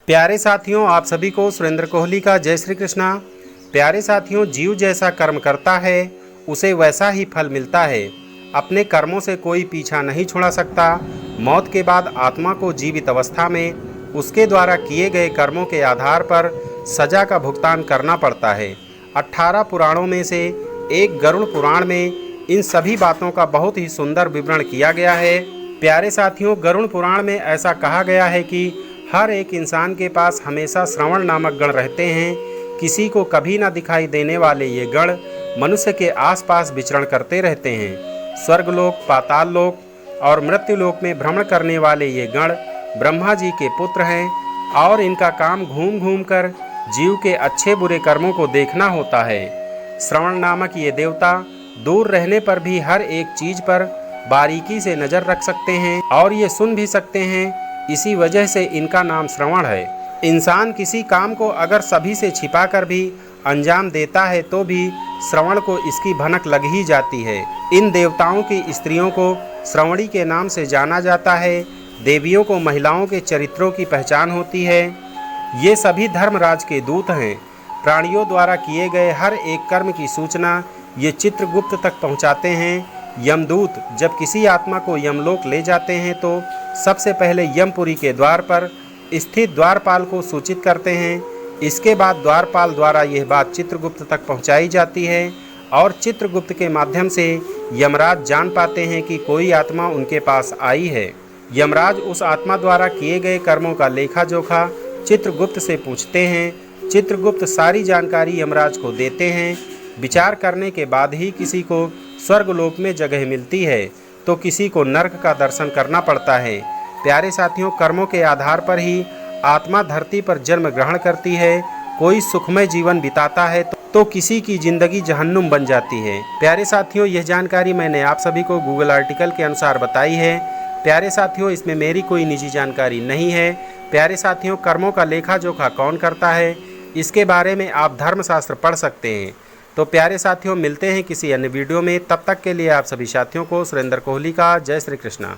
प्यारे साथियों, आप सभी को सुरेंद्र कोहली का जय श्री कृष्णा। प्यारे साथियों, जीव जैसा कर्म करता है उसे वैसा ही फल मिलता है। अपने कर्मों से कोई पीछा नहीं छुड़ा सकता। मौत के बाद आत्मा को जीवित अवस्था में उसके द्वारा किए गए कर्मों के आधार पर सजा का भुगतान करना पड़ता है। 18 पुराणों में से एक गरुड़ पुराण में इन सभी बातों का बहुत ही सुंदर विवरण किया गया है। प्यारे साथियों, गरुड़ पुराण में ऐसा कहा गया है कि हर एक इंसान के पास हमेशा श्रवण नामक गण रहते हैं। किसी को कभी ना दिखाई देने वाले ये गण मनुष्य के आसपास विचरण करते रहते हैं। स्वर्गलोक, पाताल लोक और मृत्युलोक में भ्रमण करने वाले ये गण ब्रह्मा जी के पुत्र हैं और इनका काम घूम घूम कर जीव के अच्छे बुरे कर्मों को देखना होता है। श्रवण नामक ये देवता दूर रहने पर भी हर एक चीज पर बारीकी से नजर रख सकते हैं और ये सुन भी सकते हैं। इसी वजह से इनका नाम श्रवण है। इंसान किसी काम को अगर सभी से छिपा कर भी अंजाम देता है तो भी श्रवण को इसकी भनक लग ही जाती है। इन देवताओं की स्त्रियों को श्रवणी के नाम से जाना जाता है। देवियों को महिलाओं के चरित्रों की पहचान होती है। ये सभी धर्मराज के दूत हैं। प्राणियों द्वारा किए गए हर एक कर्म की सूचना ये चित्रगुप्त तक पहुंचाते हैं। यमदूत जब किसी आत्मा को यमलोक ले जाते हैं तो सबसे पहले यमपुरी के द्वार पर स्थित द्वारपाल को सूचित करते हैं। इसके बाद द्वारपाल द्वारा यह बात चित्रगुप्त तक पहुंचाई जाती है और चित्रगुप्त के माध्यम से यमराज जान पाते हैं कि कोई आत्मा उनके पास आई है। यमराज उस आत्मा द्वारा किए गए कर्मों का लेखा जोखा चित्रगुप्त से पूछते हैं। चित्रगुप्त सारी जानकारी यमराज को देते हैं। विचार करने के बाद ही किसी को स्वर्गलोक में जगह मिलती है तो किसी को नर्क का दर्शन करना पड़ता है। प्यारे साथियों, कर्मों के आधार पर ही आत्मा धरती पर जन्म ग्रहण करती है। कोई सुखमय जीवन बिताता है तो किसी की जिंदगी जहन्नुम बन जाती है। प्यारे साथियों, यह जानकारी मैंने आप सभी को गूगल आर्टिकल के अनुसार बताई है। प्यारे साथियों, इसमें मेरी कोई निजी जानकारी नहीं है। प्यारे साथियों, कर्मों का लेखा जोखा कौन करता है इसके बारे में आप धर्मशास्त्र पढ़ सकते हैं। तो प्यारे साथियों, मिलते हैं किसी अन्य वीडियो में। तब तक के लिए आप सभी साथियों को सुरेंद्र कोहली का जय श्री कृष्णा।